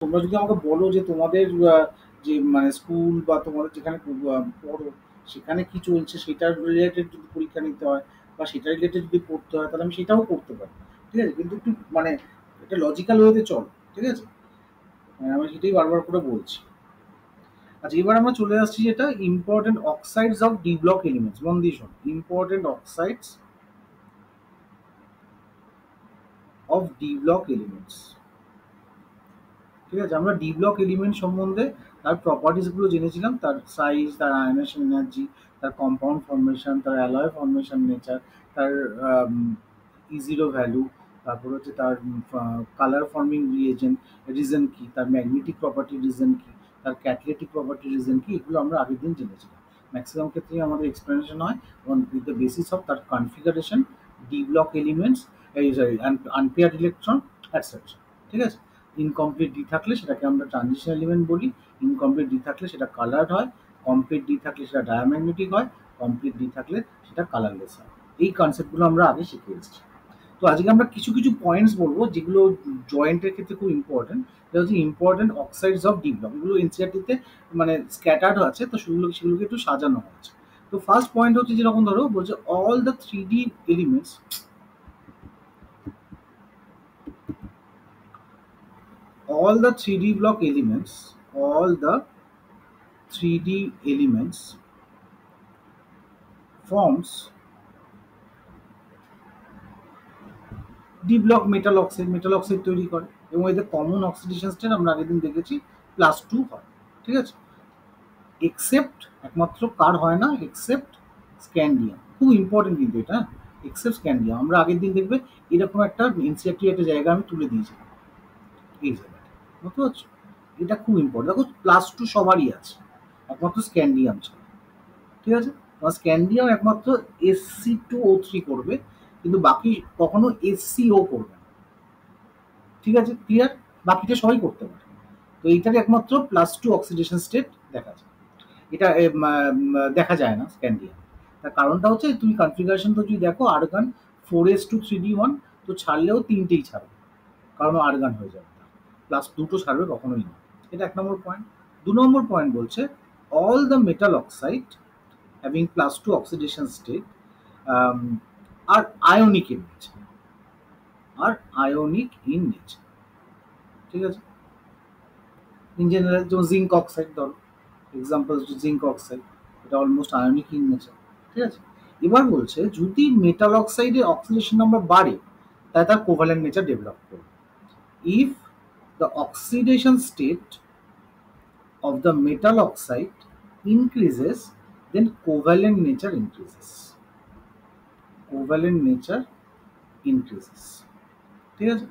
তোমরা যদি আমাকে বলো যে তোমাদের যে মানে স্কুল বা তোমাদের যেখানে পড়ো সেখানে কি চলছে সেটার রিলেটেড যদি পরীক্ষা নিতে হয় বা সেটা রিলেটেড যদি পড়তে হয় তাহলে আমি সেটাও করতে পারি। ঠিক আছে? কিন্তু একটু মানে এটা লজিক্যাল ওয়েতে চলো। ঠিক আছে? আমি সেটাই বারবার করে বলছি। আচ্ছা, এবার আমরা চলে আসছি যেটা important oxides of D block elements. মন দিয়ে শোন, important oxides of D block elements. ঠিক আছে? আমরা ডি ব্লক এলিমেন্ট সম্বন্ধে তার প্রপার্টিসগুলো জেনেছিলাম, তার সাইজ, তার আয়নেশন এনার্জি, তার কম্পাউন্ড ফর্মেশন, তার অ্যালয় ফর্মেশন নেচার, তার ইজিরো ভ্যালু, তারপর হচ্ছে তার কালার ফর্মিং রিজন কি, তার ম্যাগনেটিক প্রপার্টি রিজন কি, তার ক্যাটালিটিক প্রপার্টি রিজন কি, এগুলো আমরা আগের দিন জেনেছিলাম। ম্যাক্সিমাম ক্ষেত্রেই আমাদের এক্সপ্লেনেশন হয় on with the basis of তার কনফিগারেশন, ডি ব্লক এলিমেন্টস, এই সরি আনপেয়ার্ড ইলেকট্রন, অ্যাটসেট্রা। ঠিক আছে? ইনকমপ্লিট ডি থাকলে সেটাকে আমরা ট্রানজিশন এলিমেন্ট বলি, ইনকমপ্লিট ডি থাকলে সেটা কালার্ড হয়, কমপ্লিট ডি থাকলে সেটা ডায়াম্যাগনেটিক হয়, কমপ্লিট ডি থাকলে সেটা কালারলেস হয়। এই কনসেপ্টগুলো আমরা আগে শিখে এসেছি। তো আজকে আমরা কিছু কিছু পয়েন্টস বলবো যেগুলো জয়েন্টের ক্ষেত্রে খুব ইম্পর্টেন্ট। সেটা হচ্ছে important oxides of D block. এগুলো এনসিআরটিতে মানে স্ক্যাটার্ড আছে, তো সেগুলোকে একটু সাজানো হয়েছে। তো ফার্স্ট পয়েন্ট হচ্ছে যেরকম ধরো বলছে all the three D elements, all the 3D block elements, all the 3D elements forms D block metal oxide তৈরি করে এবং এদের কমন অক্সিডেশন স্টেট আমরা আগের দিন দেখেছি +2 হয়। ঠিক আছে? এক্সেপ্ট, একমাত্র কার হয় না, এক্সেপ্ট স্ক্যান্ডিয়াম। খুব ইম্পর্টেন্ট কিন্তু এটা, এক্সেপ্ট স্ক্যান্ডিয়াম। আমরা আগের দিন দেখবে এরকম একটা এনসিআরটি একটা জায়গা আমি তুলে দিয়েছি, এই জায়গাটা বুঝতে পারছো? এটা খুব ইম্পর্টেন্ট। দেখো +2 সবারই আছে, একমাত্র স্ক্যান্ডিয়াম ছাড়া। ঠিক আছে? তোমার স্ক্যান্ডিয়াম একমাত্র SC2O3 করবে, কিন্তু বাকি কখনো SCO করবে না। ঠিক আছে? ক্লিয়ার? বাকিটা সবাই করতে পারে। তো এইটার একমাত্র +2 অক্সিডেশন স্টেট দেখা যায়। এটা দেখা যায় না স্ক্যান্ডিয়াম। তার কারণটা হচ্ছে তুমি কনফিগারেশন তো যদি দেখো আর্গন 4s2 3d1, তো ছাড়লেও তিনটেই ছাড়বে, কারণ আর্গন হয়ে যাবে, প্লাস দুটো ছাড়বে কখনোই না। এটা 1 নম্বর পয়েন্ট। 2 নম্বর পয়েন্ট বলছে all the metal oxide having +2 oxidation state um, are ionic in nature, are ionic in nature। ঠিক আছে? ইন জেনারেল যেমন জিঙ্ক অক্সাইড ধরো, এক্সাম্পল হচ্ছে জিঙ্ক অক্সাইড, এটা অলমোস্ট আয়নিক ইন নেচার। ঠিক আছে? এবার বলছে যদি মেটাল অক্সাইডের অক্সিডেশন নাম্বার বাড়ে তাহলে তার কোভ্যালেন্ট নেচার ডেভেলপ করবে। If the oxidation state of the metal oxide increases, then covalent nature increases, covalent nature increases। ঠিক আছে?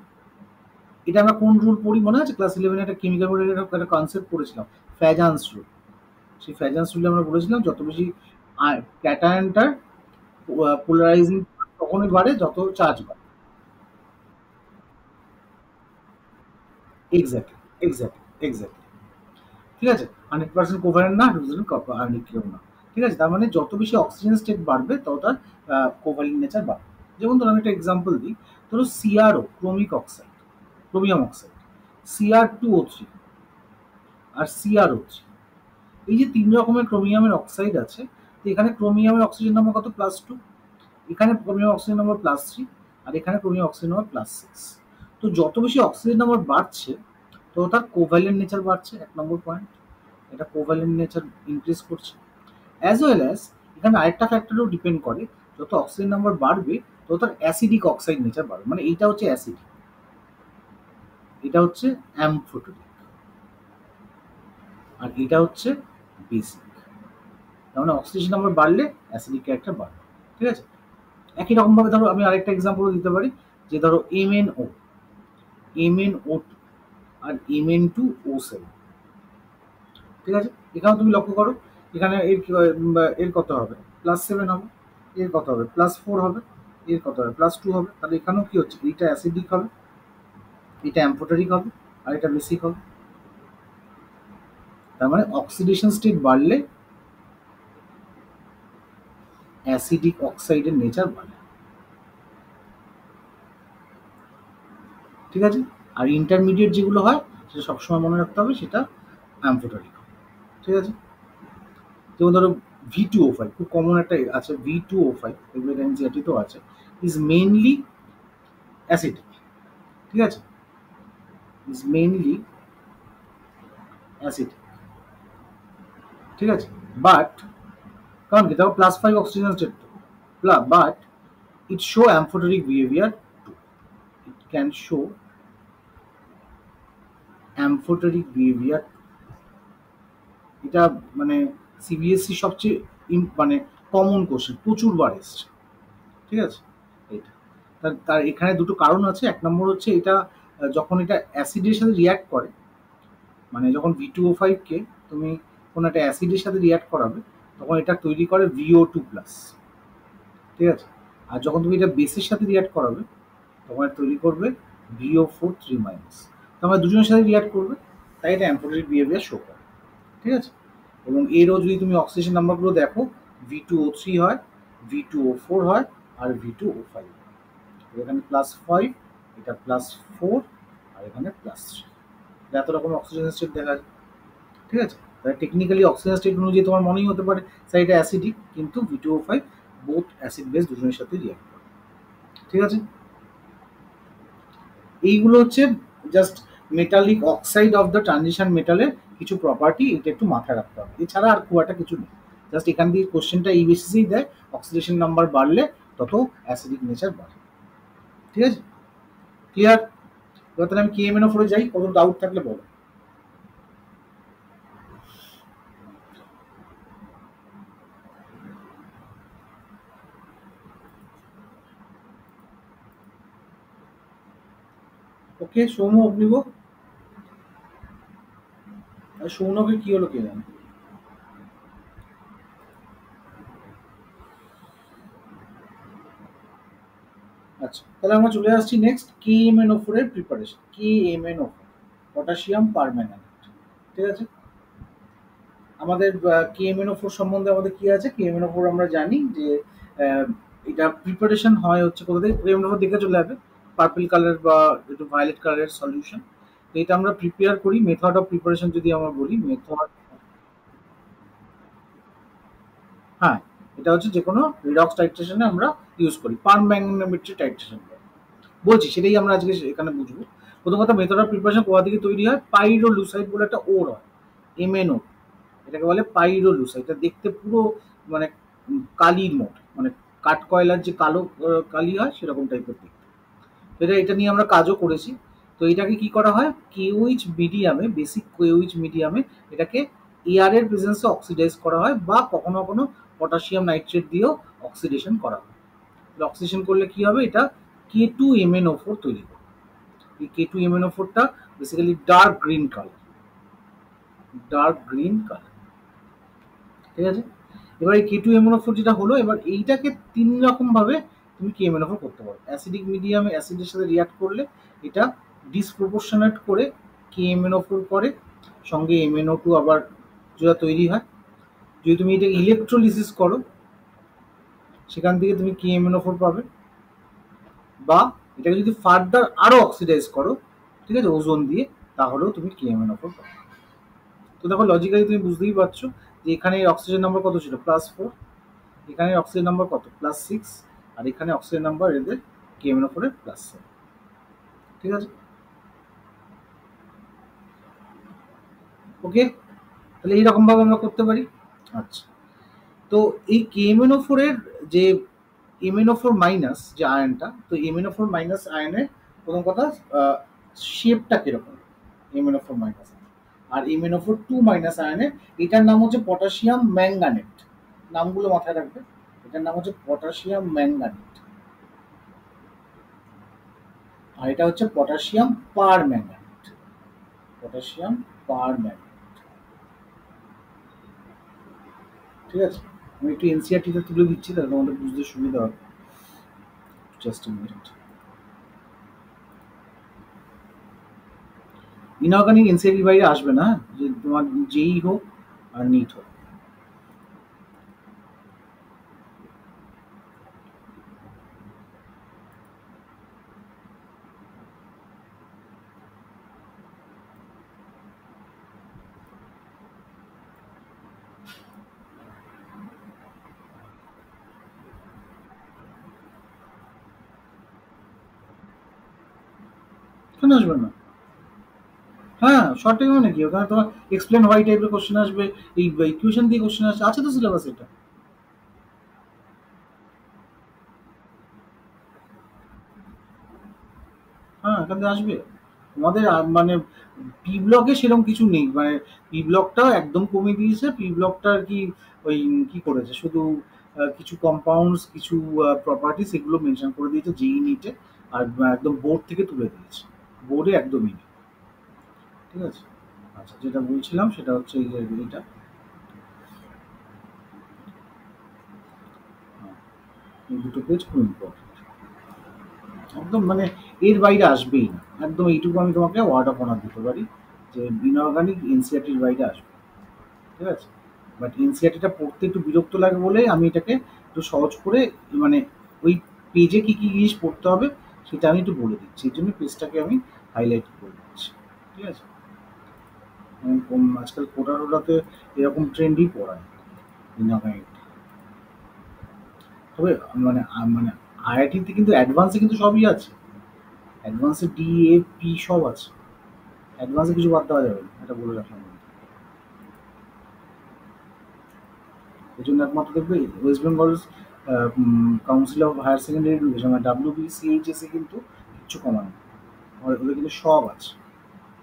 এটা আমরা কোন রুল পড়ি মনে আছে? ক্লাস 11 একটা কেমিক্যাল বোর্ডের একটা কনসেপ্ট পড়েছিলাম, ফ্যাজান্স রুল। সেই ফ্যাজান্স রুলে আমরা বলেছিলাম যত বেশি ক্যাটায়নটার পোলারাইজিং তখনই বাড়ে যত চার্জ বাড়ে। Exactly, exactly, exactly. ঠিক আছে? 100% কোভ্যালেন্ট না, 100% আয়নিক কেউ না। ঠিক আছে? তার মানে যত বেশি অক্সিজেন স্টেট বাড়বে তত তার কোভ্যালেন্ট নেচার বাড়বে। যেমন ধরো আমি একটা এক্সাম্পল দিই, ধরো CRO chromic oxide, chromium oxide, CR2O3 আর CRO3, এই যে 3 রকমের ক্রোমিয়ামের অক্সাইড আছে, তো এখানে ক্রোমিয়ামের অক্সিজেন নম্বর কত? +2। এখানে ক্রোমিয়াম অক্সিজেন নম্বর +3, আর এখানে ক্রোমিয়াম অক্সিজেন নম্বর +6। তো যত বেশি অক্সিজেন নম্বর বাড়ছে তো তার কোভ্যালেন্ট নেচার বাড়ছে, 1 নম্বর পয়েন্ট। এটা কোভ্যালেন্ট নেচার ইনক্রিজ করছে। অ্যাজ ওয়েল অ্যাজ এখানে আরেকটা ফ্যাক্টরও ডিপেন্ড করে, যত অক্সিজেন নাম্বার বাড়বে তত তার অ্যাসিডিক অক্সাইড নেচার বাড়বে। মানে এইটা হচ্ছে অ্যাসিড, এটা হচ্ছে অ্যামফোটেরিক, আর এটা হচ্ছে বেসিক। তার মানে অক্সিজেন নাম্বার বাড়লে অ্যাসিডিক ক্যারেক্টার বাড়বে। ঠিক আছে? একই রকমভাবে ধরো আমি আরেকটা এক্সাম্পলও দিতে পারি, যে ধরো MnO2 আর Mn2O7। ঠিক আছে? এখানেও তুমি লক্ষ্য করো, এখানে এর কত হবে? +7 হবে। এর কত হবে? +4 হবে। এর কত হবে? +2 হবে। তাহলে এখানেও কি হচ্ছে? এইটা অ্যাসিডিক হবে, এটা অ্যামফোটেরিক হবে, আর এটা বেসিক হবে। তার মানে অক্সিডেশন স্টেট বাড়লে অ্যাসিডিক অক্সাইডের নেচার বাড়ে। ঠিক আছে? আর ইন্টারমিডিয়েট যেগুলো হয় সেটা সবসময় মনে রাখতে হবে সেটা অ্যাম্ফোটারিক। ঠিক আছে? যেমন ধরো V2O5 খুব কমন একটা আছে, V2O5 এগুলো এনজিআরটিতেও আছে, ইজ মেইনলি অ্যাসিডিক। ঠিক আছে? Is mainly acidic. ঠিক আছে? বাট কারণ কি দেখো +5 oxygen state, but it show amphoteric behavior too. It can show amphoteric behavior। এটা মানে সিবিএসসি সবচেয়ে মানে কমন কোশ্চেন, প্রচুর বার এসছে। ঠিক আছে? এটা তার তার এখানে দুটো কারণ আছে। এক নম্বর হচ্ছে এটা যখন এটা অ্যাসিডের সাথে রিয়াক্ট করে, মানে যখন V2O5 কে তুমি কোনো একটা অ্যাসিডের সাথে রিয়াক্ট করাবে, তখন এটা তৈরি করে VO2+। ঠিক আছে? আর যখন তুমি এটা বেসের সাথে রিয়াক্ট করাবে, তখন এটা তৈরি করবে VO4 3-। তার মানে দুজনের সাথে রিয়াক্ট করবে, তাই এটা অ্যাম্ফোটারিক বিহেভিয়ার শো করে। ঠিক আছে? এবং এরও যদি তুমি অক্সিজেন নাম্বারগুলো দেখো, V2O3 হয়, V2O4 হয়, আর V2O5। এখানে +5, এটা +4, আর এখানে +3। এত রকম অক্সিজেন স্টেট দেখা যায়। ঠিক আছে? তাই টেকনিক্যালি অক্সিজেন স্টেট অনুযায়ী তোমার মনেই হতে পারে স্যার এটা অ্যাসিডিক, কিন্তু V2O5 বোথ অ্যাসিড বেস দুজনের সাথে রিয়াক্ট করে। ঠিক আছে? এইগুলো হচ্ছে just metallic oxide of the transition মেটালের কিছু প্রপার্টি, এটা একটু মাথায় রাখতে হবে। এছাড়া আর খুব একটা কিছু নেই। জাস্ট এখান দিয়ে কোশ্চেনটা এই বেসিসেই দেয়, অক্সিডেশন নাম্বার বাড়লে তত অ্যাসিডিক নেচার বাড়ে। ঠিক আছে? ক্লিয়ার? এবার তাহলে আমি KMNO4 যাই, কত ডাউট থাকলে বলো। ওকে, সৌম্য অগ্নিব, সৌনকের কি হলো কে জানে। আচ্ছা, তাহলে আমরা চলে আসছি নেক্সট KMNO4 এর প্রিপারেশন। KMNO4 potassium permanganate. ঠিক আছে? আমাদের KMNO4 সম্বন্ধে আমাদের কি আছে, KMNO4 আমরা জানি যে আহ, এটা প্রিপারেশন হয় হচ্ছে কোথা থেকে। KMNO4 দেখে চলে যাবে পার্পল কালার বা একটু ভায়োলেট কালারের সলিউশন। তো এটা আমরা প্রিপেয়ার করি, মেথড অফ প্রিপারেশন যদি আমরা বলি, মেথড, হ্যাঁ, এটা হচ্ছে যে কোনো রিডক্স টাইট্রেশনে আমরা ইউজ করি, পারম্যাঙ্গানোমেট্রি টাইট্রেশন বলছি, সেটাই আমরা আজকে এখানে বুঝবো। প্রথম কথা, মেথড অফ প্রিপারেশন কোথা থেকে তৈরি হয়, পাইরোলুসাইড বলে একটা ওর হয়, MNO, এটাকে বলে পাইরোলুসাইড। এটা দেখতে পুরো মানে কালির মতো, মানে কাঠ কয়লার যে কালো কালি হয় সেরকম টাইপের দেখতে। এটা এটা নিয়ে আমরা কাজও করেছি। তো এটাকে কি করা হয়, কেওইচ মিডিয়ামে, বেসিক কেওইচ মিডিয়ামে এটাকে এয়ারের প্রেজেন্সে অক্সিডাইজ করা হয়, বা কখনো কখনো পটাশিয়াম নাইট্রেট দিয়েও অক্সিডেশন করা হয়। অক্সিডেশন করলে কি হবে, এটা K2MnO4 তৈরি করে। এই K2MnO4টা basically dark green colour, dark green colour. ঠিক আছে? এবার এই K2MnO4 যেটা হলো, এবার এইটাকে তিন রকম ভাবে তুমি KMnO4 করতে পারো। অ্যাসিডিক মিডিয়ামে অ্যাসিডের সাথে রিয়াক্ট করলে এটা ডিসপ্রপোর্শনেট করে KMnO4 করে, সঙ্গে MnO2 আবার যেটা তৈরি হয়। যদি তুমি এটা ইলেকট্রোলিসিস করো, সেখান থেকে তুমি KMnO4 পাবে, বা এটাকে যদি ফার্দার আরো অক্সিডাইজ করো, ঠিক আছে, ওজোন দিয়ে, তাহলেও তুমি KMnO4 পাবে। তো দেখো লজিক্যালি তুমি বুঝতেই পারছো যে এখানে অক্সিজেন নাম্বার কত ছিল, +4, এখানে অক্সিজেন নাম্বার কত, +6, আর এখানে অক্সিজেন নাম্বার এদের KMnO4 এর +7। ঠিক আছে? ওকে, তাহলে এইরকম ভাবে আমরা করতে পারি। আচ্ছা, তো এই KMnO4 এর যে MnO4- যে আয়নটা, তো MnO4- আয়নের প্রথম কথা শেপটা কিরকম, MnO4- আর MnO4 2- আয়নের, এটার নাম হচ্ছে পটাশিয়াম ম্যাঙ্গানেট। নামগুলো মাথায় রাখবে, এটার নাম হচ্ছে পটাশিয়াম ম্যাঙ্গানেট, আর এটা হচ্ছে পটাশিয়াম পারম্যাঙ্গানেট, পটাশিয়াম পারম্যাঙ্গানেট। ঠিক আছে? আমি একটু এনসিআরটিতে তুলে দিচ্ছি, তাহলে তোমাদের বুঝতে সুবিধা হবে। Just a minute. ইনঅর্গানিক এনসিআরটির বাইরে আসবে না, যে তোমার যেই হোক আর নিট হোক। কেন আসবে না? হ্যাঁ, শর্ট টাইম মানে কি, ওখানে তোমার এক্সপ্লেন হোয়াই টাইপের কোশ্চেন আসবে, এই ইকুয়েশন দিয়ে কোশ্চেন আসছে, আছে তো সিলেবাস এটা। হ্যাঁ, এখান থেকে আসবে। আমাদের মানে পি ব্লকে সেরকম কিছু নেই, মানে পি ব্লকটাও একদম কমে দিয়েছে। পি ব্লকটা আর কি ওই কি করেছে, শুধু কিছু কম্পাউন্ডস, কিছু প্রপার্টিস এগুলো মেনশন করে দিয়েছে যেই নিটে, আর একদম বোর্ড থেকে তুলে দিয়েছে, বোর্ডে একদমই নেই। ঠিক আছে। আচ্ছা, যেটা বলছিলাম সেটা হচ্ছে এই যে এটা, হ্যাঁ, এই দুটো পেজ খুব ইম্পর্টেন্ট, একদম মানে এর বাইরে আসবেই না, একদম এইটুকু আমি তোমাকে ওয়ার্ড অফ অনার দিতে পারি যে ইনঅর্গানিক এনসিআরটির বাইরে আসবে। ঠিক আছে। বাট এনসিআরটিটা পড়তে একটু বিরক্ত লাগে বলে আমি এটাকে একটু সহজ করে, মানে ওই পেজে কি কি জিনিস পড়তে হবে সেটা আমি একটু বলে দিচ্ছি, এই জন্য পেজটাকে আমি হাইলাইট করে দিচ্ছি। ঠিক আছে। আজকাল কোটা টোটাতে এরকম ট্রেন্ডই পড়ায় ইনঅর্গানিক। তবে মানে আইআইটিতে কিন্তু অ্যাডভান্সে কিন্তু সবই আছে, অ্যাডভান্সে ডি এ পি সব আছে, অ্যাডভান্সে কিছু বাদ দেওয়া যাবে না, এটা বলে রাখলাম। এই জন্য একমাত্র দেখবে West Bengal Council of Higher Secondary Education মানে ডাব্লিউবিসিএইচএসে কিন্তু কিচ্ছু কমানো, ওগুলো কিন্তু সব আছে।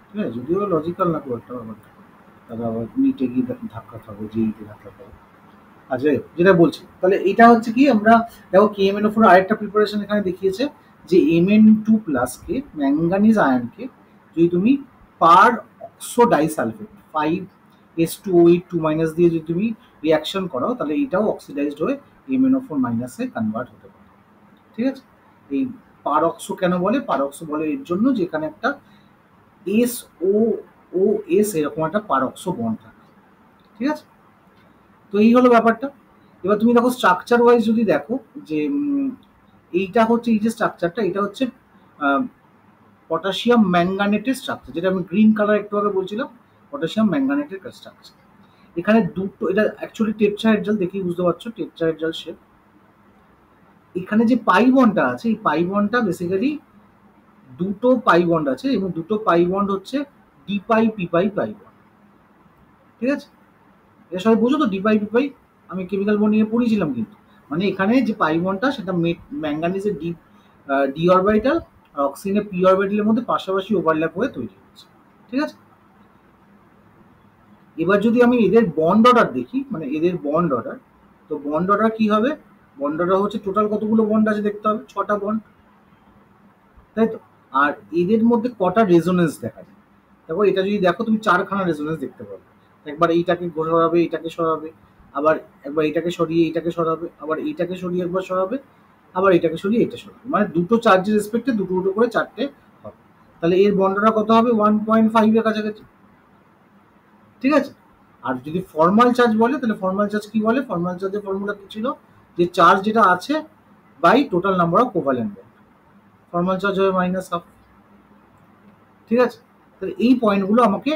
ঠিক আছে, যদিও লজিক্যাল না খুব একটা ব্যাপারটা, তারা আবার নিটে গিয়ে ধাক্কা খাবো, জেইতে ধাক্কা খাবো। আচ্ছা, যেটা বলছি তাহলে এটা হচ্ছে কি, আমরা দেখো কেএমএন ফোর আরেকটা প্রিপারেশন এখানে দেখিয়েছে যে Mn2+ কে ম্যাঙ্গানিজ আয়নকে যদি তুমি পার অক্সো ডাইসালফেট 5s2O8 2- দিয়ে যদি তুমি রিয়াকশন করাও, তাহলে এটাও অক্সিডাইজড হয়ে MnO4- কনভার্ট হতে পারে। ঠিক আছে। এই পারঅক্সো কেন বলে, পারঅক্সো বলে এর জন্য যে এখানে একটা SO এরকম একটা পারঅক্সো বন্ড থাকে। ঠিক আছে। তো এই হলো ব্যাপারটা। এবার তুমি দেখো স্ট্রাকচার ওয়াইজ যদি দেখো যে এইটা হচ্ছে, এই যে স্ট্রাকচারটা, এটা হচ্ছে পটাশিয়াম ম্যাঙ্গানেটের স্ট্রাকচার, যেটা আমি গ্রিন কালার একটু আগে বলছিলাম, পটাশিয়াম ম্যাঙ্গানেটের স্ট্রাকচার। এখানে দুটো, এটা অ্যাকচুয়ালি টেট্রাহেড্রাল, দেখেই বুঝতে পারছো টেট্রাহেড্রাল শেপ। এখানে যে পাই বন্ডটা আছে, এই পাই বন্ডটা বেসিক্যালি দুটো পাই বন্ড আছে, এবং দুটো পাই বন্ড হচ্ছে ডিপাই পিপাই পাই বন্ড। ঠিক আছে। এটা সবাই বুঝো তো, ডিপাই পিপাই, আমি কেমিক্যাল বন্ড নিয়ে পড়িয়েছিলাম কিন্তু। মানে এখানে যে পাই বন্ডটা সেটা ম্যাঙ্গানিজের ডি অরবিটাল আর অক্সিজেনের পি অরবিটালের মধ্যে পাশাপাশি ওভারল্যাপ হয়ে তৈরি হচ্ছে। ঠিক আছে। এবার যদি আমি এদের বন্ড অর্ডার দেখি, মানে এদের বন্ড অর্ডার, তো বন্ড অর্ডার কি হবে, বন্ড অর্ডার হচ্ছে টোটাল কতগুলো বন্ড আছে দেখতে হবে, 6টা বন্ড, তাই তো। আর এদের মধ্যে কটা রেজোনেন্স দেখা যায়, দেখো এটা যদি দেখো তুমি 4খানা রেজোনেন্স দেখতে পাবে। একবার এইটাকে সরাবে, এইটাকে সরাবে, আবার একবার এইটাকে সরিয়ে এইটাকে সরাবে, আবার এইটাকে সরিয়ে একবার সরাবে, আবার এইটাকে সরিয়ে এটা সরাবে, মানে দুটো চার্জের রেসপেক্টে দুটো দুটো করে 4টে হবে। তাহলে এর বন্ডটা কত হবে, 1.5 এর কাছাকাছি। ঠিক আছে। আর যদি ফর্মাল চার্জ বলে, তাহলে ফর্মাল চার্জ কি বলে, ফর্মাল চার্জের ফর্মুলা কি ছিল, যে চার্জ যেটা আছে by total number of covalent bond, formal charge হবে -1/2। ঠিক আছে। তাহলে এই পয়েন্টগুলো আমাকে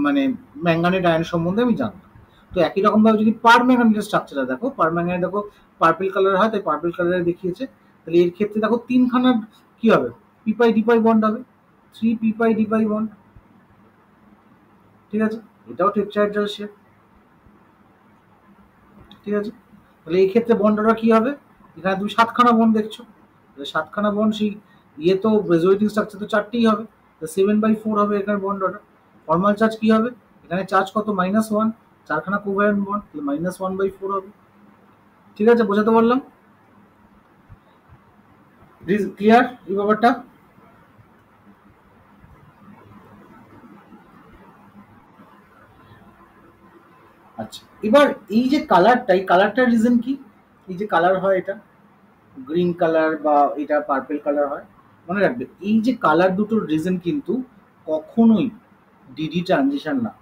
মানে ম্যাঙ্গানেট আয়ন সম্বন্ধে আমি জানতাম। তো একই রকম ভাবে যদি পার ম্যাঙ্গানেটের স্ট্রাকচারটা দেখো, পার ম্যাঙ্গানেট দেখো পার্পল কালার হয়, তাই পার্পল কালারে দেখিয়েছে। তাহলে এর ক্ষেত্রে দেখো 3খানা কি হবে, পিপাই ডিপাই বন্ড হবে, 3 পিপাই ডিপাই বন্ড। ঠিক আছে। এটাও টেট্রাহেড্রাল শেপ। ঠিক আছে। তাহলে এই ক্ষেত্রে বন্ডটা কি হবে, এখানে তুমি 7খানা বন্ড দেখছো, তাহলে 7খানা বন্ড, সেই ইয়ে তো রেজোনেটিং স্ট্রাকচার তো 4টেই হবে, তো 7/4 হবে এখানে বন্ড অর্ডার। ফর্মাল চার্জ কি হবে, এখানে চার্জ কত, -1, 4খানা কোভ্যালেন্ট বন্ড, তাহলে -1/4 হবে। ঠিক আছে, বোঝাতে পারলাম? ক্লিয়ার এই ব্যাপারটা? আচ্ছা, এবার এই যে কালারটা, এই কালারটার রিজন কি, এই যে কালার হয় এটা গ্রিন কালার বা এটা পার্পল কালার হয়, মনে রাখবে এই যে কালার দুটোর রিজন কিন্তু কখনোই ডিডি ট্রানজিশন না।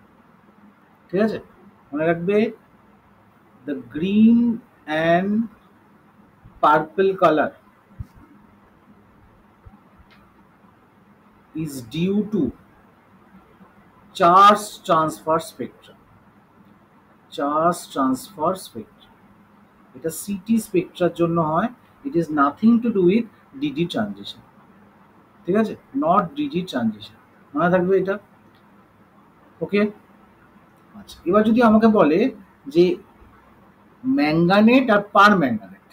ঠিক আছে। মনে রাখবে, the green and purple colour is due to charge transfer spectrum, charge transfer spectrum, এটা সিটি স্পেক্ট্রার জন্য হয়, it is nothing to do with DD transition. ঠিক আছে, নট ডিজিট ট্রানজিশন, মনে থাকবে এটা। ওকে। আচ্ছা, এবার যদি আমাকে বলে যে ম্যাঙ্গানেট আর পার ম্যাঙ্গানেট,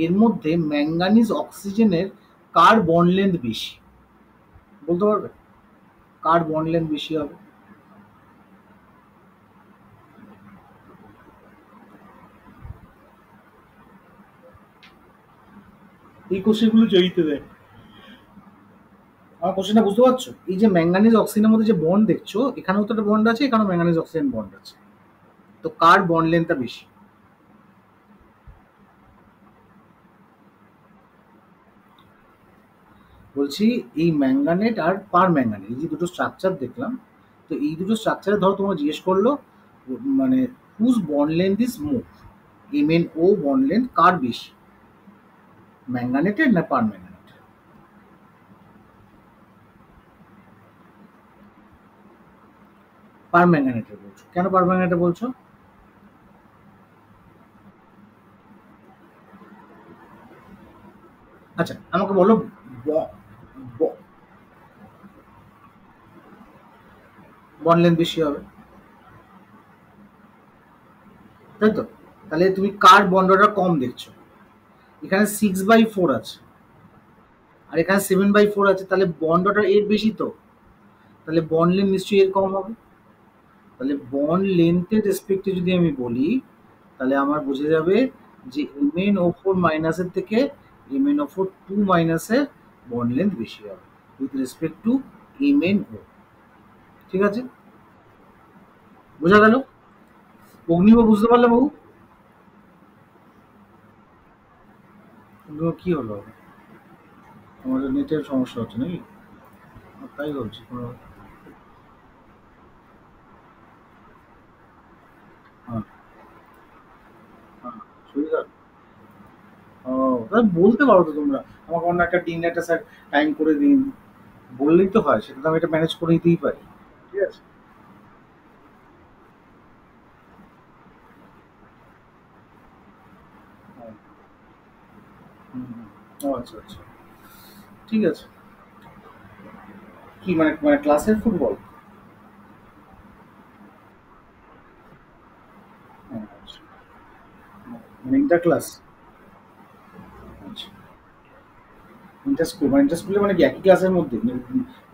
এর মধ্যে ম্যাঙ্গানিজ অক্সিজেনের কার বন্ড লেন্থ বেশি, বলতে পারবে? কার বন্ড লেন্থ বেশি হবে? এই কোশ্চেনগুলো জয়িতে দেয়। আমার কোশ্চেনটা বুঝতে পারছো? এই যে ম্যাঙ্গানিজ অক্সিজেনের মধ্যে যে বন্ড দেখছো, এখানেও তো একটা বন্ড আছে, এখানেও ম্যাঙ্গানিজ অক্সিজেন বন্ড আছে, তো কার বন্ড লেন্থটা বেশি? বলছি এই ম্যাঙ্গানেট আর পার ম্যাঙ্গানেট, এই যে দুটো স্ট্রাকচার দেখলাম, তো এই দুটো স্ট্রাকচারে ধরো তোমার জিজ্ঞেস করলো মানে whose bond length is more, MnO bond length কার বেশি, ম্যাঙ্গানেটের না পার ম্যাঙ্গানেট? পার ম্যাঙ্গানেটের বলছো, কেন পার ম্যাঙ্গানেটে বলছো? আচ্ছা আমাকে বলো, বন্ড লেন্থ বেশি হবে, তাই তো? তাহলে তুমি কার বন্ড অর্ডার কম দেখছো, এখানে 6/4 আছে আর এখানে 7/4 আছে, তাহলে বন্ড অর্ডার এর বেশি তো, তাহলে বন্ড লেন্থ নিশ্চয়ই এর কম হবে। তাহলে বন্ড লেন্থের রেসপেক্টে যদি আমি বলি, তাহলে আমার বোঝা যাবে যে MnO4 মাইনাসের থেকে MnO4 2 মাইনাসের বন্ড লেন্থ বেশি হবে উইথ রেসপেক্ট টু MnO। ঠিক আছে, বোঝা গেল? অগ্নিও বুঝতে পারলে বাবু? অগ্নিও কি হলো? আমাদের নেটের সমস্যা হচ্ছে নাকি? তাই বলছি কোনো। হ্যাঁ, হ্যাঁ, শরীর খারাপ? ও, তাহলে বলতে পারো তো তোমরা, আমাকে অন্য একটা দিন একটা স্যার টাইম করে দিন, বললেই তো হয়, সেটা তো আমি এটা ম্যানেজ করে নিতেই পারি। ঠিক আছে। হ্যাঁ, হুম, হুম। ও আচ্ছা আচ্ছা, ঠিক আছে। কি মানে মানে ক্লাসের ফুটবল? হ্যাঁ, আচ্ছা। মানে ইন্টার ক্লাস? আচ্ছা, ইন্টার স্কুল মানে ইন্টার স্কুলে মানে কি একই ক্লাসের মধ্যে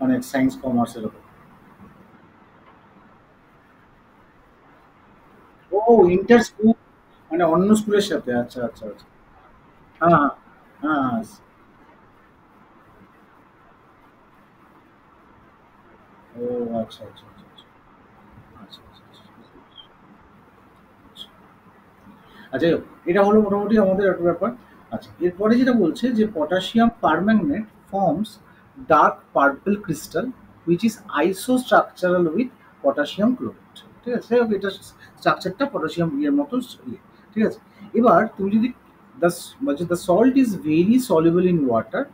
মানে সায়েন্স কমার্স এরকম? ও, ইন্টার স্কুল মানে অন্য স্কুলের সাথে, আচ্ছা আচ্ছা আচ্ছা। হ্যাঁ হ্যাঁ হ্যাঁ হ্যাঁ। ও আচ্ছা আচ্ছা আচ্ছা আচ্ছা আচ্ছা আচ্ছা আচ্ছা আচ্ছা। আচ্ছা, এটা হলো মোটামুটি আমাদের একটা ব্যাপার। আচ্ছা, এরপরে যেটা বলছে যে potassium permanganate forms dark purple crystal which is isostructural with potassium chloride. ঠিক আছে, এটা স্ট্রাকচারটা পটাশিয়াম ইয়ের মতো ইয়ে। ঠিক আছে, এবার তুমি যদি দ্য বলছে the salt is very soluble in water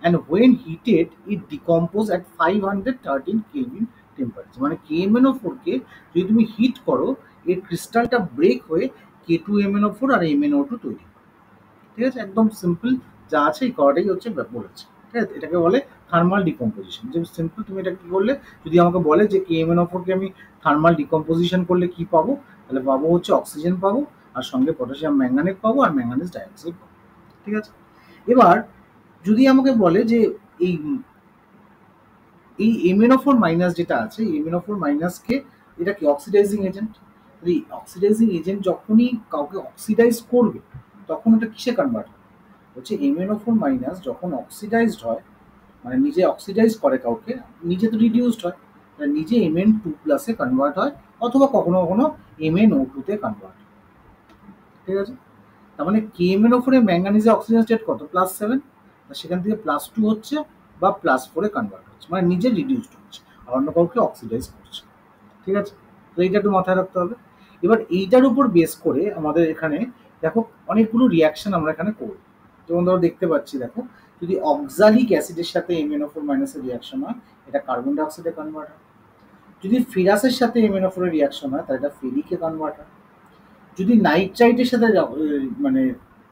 and when heated it decompose at 513 kelvin temperature, মানে KMnO4 কে যদি তুমি হিট করো, এর ক্রিস্টালটা ব্রেক হয়ে K2MnO4 আর MnO2 তৈরি হয়। ঠিক আছে, একদম সিম্পল যা আছে এই কটাই হচ্ছে বলেছে। ঠিক আছে, এটাকে বলে থার্মাল ডিকম্পোজিশন। যে সিম্পল তুমি এটা কি করলে, যদি আমাকে বলে যে KMnO4 কে আমি থার্মাল ডিকম্পোজিশন করলে কি পাবো, তাহলে পাবো হচ্ছে অক্সিজেন পাবো, আর সঙ্গে পটাশিয়াম ম্যাঙ্গানেট পাবো আর ম্যাঙ্গানিজ ডাইঅক্সাইড পাবো। ঠিক আছে, এবার যদি আমাকে বলে যে এই এই MnO4 মাইনাস যেটা আছে, MnO4 মাইনাসকে, এটা কি অক্সিডাইজিং এজেন্ট? এই অক্সিডাইজিং এজেন্ট যখনই কাউকে অক্সিডাইজ করবে, তখন ওটা কিসে কনভার্ট হয়? হচ্ছে MnO4 মাইনাস যখন অক্সিডাইজড হয়, মানে নিজে অক্সিডাইজ করে কাউকে, নিজে তো রিডিউসড হয়, তাহলে নিজে Mn2 প্লাসে কনভার্ট হয়, অথবা কখনো কখনো MnO2 তে কনভার্ট হয়। ঠিক আছে, তার মানে KMnO4 এ ম্যাঙ্গানিজে অক্সিজেন স্টেট কত, +7, সেখান থেকে +2 হচ্ছে বা +4 এ কনভার্ট হচ্ছে, মানে নিজে রিডিউসড হচ্ছে আর অন্য কাউকে অক্সিডাইজ করছে। ঠিক আছে, তো এইটা একটু মাথায় রাখতে হবে। এবার এইটার উপর বেস করে আমাদের এখানে দেখো অনেকগুলো রিয়াকশন আমরা এখানে করব। যেমন ধরো দেখতে পাচ্ছি, দেখো যদি অক্সালিক অ্যাসিডের সাথে MnO4 মাইনাসের রিয়াকশন হয়, এটা কার্বন ডাইঅক্সাইডে কনভার্ট হয়। যদি ফেরাসের সাথে MnO4 এর রিয়াকশন হয়, তাহলে এটা ফেরিকে কনভার্ট হয়। যদি নাইট্রাইটের সাথে মানে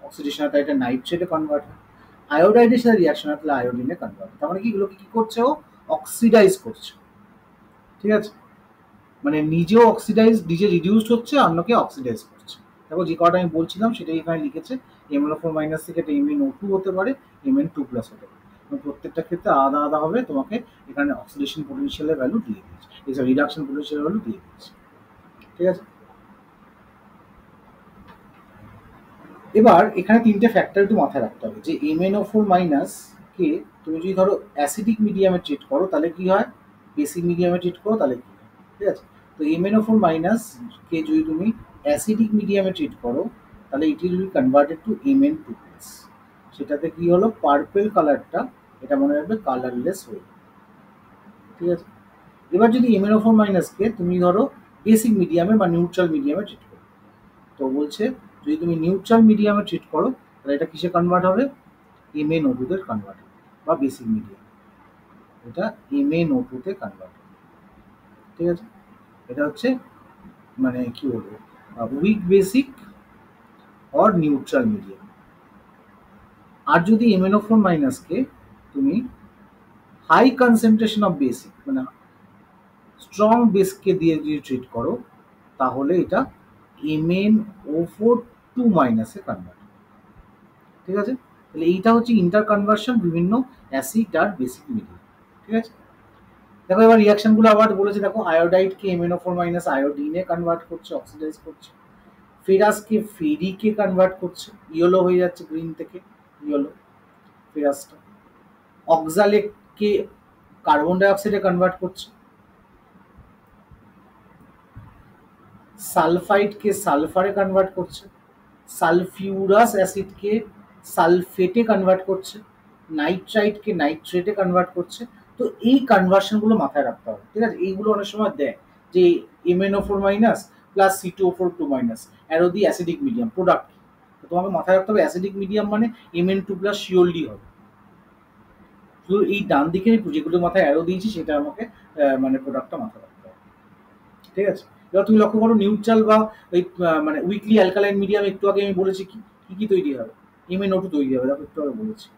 অক্সিডেশন হয়, তাহলে এটা নাইট্রেটে কনভার্ট হয়। আয়োডাইডের সাথে রিয়াকশন হয় তাহলে আয়োডিনে কনভার্ট। তার মানে কি এগুলোকে কি করছে ও অক্সিডাইজ করছে, ঠিক আছে? মানে নিজেও অক্সিডাইজ, নিজে রিডিউসড হচ্ছে, অন্যকে অক্সিডাইজ করছে। দেখো যে কটা আমি বলছিলাম সেটাই এখানে লিখেছে। MnO4 মাইনাস থেকে এটা MnO2 হতে পারে, Mn2 প্লাস হতে পারে, এবং প্রত্যেকটা ক্ষেত্রে আলাদা আলাদা হবে। তোমাকে এখানে অক্সিডেশন পোটেনশিয়ালের ভ্যালু দিয়ে দিয়েছে, এছাড়া রিডাকশন পোটেনশিয়ালের ভ্যালু দিয়ে দিয়েছে, ঠিক আছে? এবার এখানে তিনটে ফ্যাক্টর একটু মাথায় রাখতে হবে যে MnO4 মাইনাস কে তুমি যদি ধরো অ্যাসিডিক মিডিয়ামে ট্রিট করো তাহলে কি হয়, বেসিক মিডিয়ামে ট্রিট করো তাহলে কি হয়, ঠিক আছে? তো MnO4 মাইনাস কে যদি তুমি অ্যাসিডিক মিডিয়ামে ট্রিট করো তাহলে it will be converted to Mn2 plus. সেটাতে কি হলো, পার্পেল কালারটা এটা মনে রাখবে কালারলেস হয়ে যাবে, ঠিক আছে? এবার যদি MnO4 মাইনাস কে তুমি ধরো বেসিক মিডিয়ামে বা নিউট্রাল মিডিয়ামে ট্রিট করো, তো বলছে যদি তুমি নিউট্রাল মিডিয়ামে ট্রিট করো তাহলে এটা কিসে কনভার্ট হবে, MnO2 তে কনভার্ট হবে, বা বেসিক মিডিয়াম এটা MnO2 তে কনভার্ট হবে, ঠিক আছে? এটা হচ্ছে মানে কি বলবো, weak basic or neutral medium. আর যদি MnO4 মাইনাস কে তুমি হাই কনসেন্ট্রেশন অফ বেসিক মানে স্ট্রং বেসকে দিয়ে যদি ট্রিট করো তাহলে এটা MnO4 2 মাইনাসে কনভার্ট, ঠিক আছে? তাহলে এইটা হচ্ছে ইন্টার কনভার্সন বিভিন্ন অ্যাসিড আর বেসিক মিডিয়াম, ঠিক আছে? দেখো এবার রিয়াকশন গুলো আবার বলেছে, দেখো আয়োডাইড কে MnO4 মাইনাস আয়োডিনে কনভার্ট করছে, অক্সিডাইজ করছে। ফেরাস কে ফেরিকে কনভার্ট করছে, ইয়েলো হয়ে যাচ্ছে গ্রিন থেকে ইয়েলো ফেরাসটা। অক্সালেট কে কার্বন ডাই অক্সাইডে কনভার্ট করছে। সালফাইডকে সালফারে কনভার্ট করছে। সালফিউরাস অ্যাসিডকে সালফেটে কনভার্ট করছে। নাইট্রাইটকে নাইট্রেটে কনভার্ট করছে। তো এই কনভার্সনগুলো মাথায় রাখতে হবে, ঠিক আছে? এইগুলো অনেক সময় দেয় যে MnO4 minus plus C2O4 2 minus arrow the acidic medium product. তো তোমাকে মাথায় রাখতে হবে অ্যাসিডিক মিডিয়াম মানে Mn2 প্লাস শিওরলি হবে। শুধু এই ডান দিকে যেগুলো মাথায় অ্যারো দিয়েছি সেটা আমাকে মানে প্রোডাক্টটা মাথায় রাখতে হবে, ঠিক আছে? এবার তুমি লক্ষ্য করো নিউট্রাল বা ওই মানে উইকলি অ্যালকালাইন মিডিয়াম একটু আগে আমি বলেছি কি কি কি তৈরি হবে, MnO2 তৈরি হবে। দেখো একটু আগে বলেছি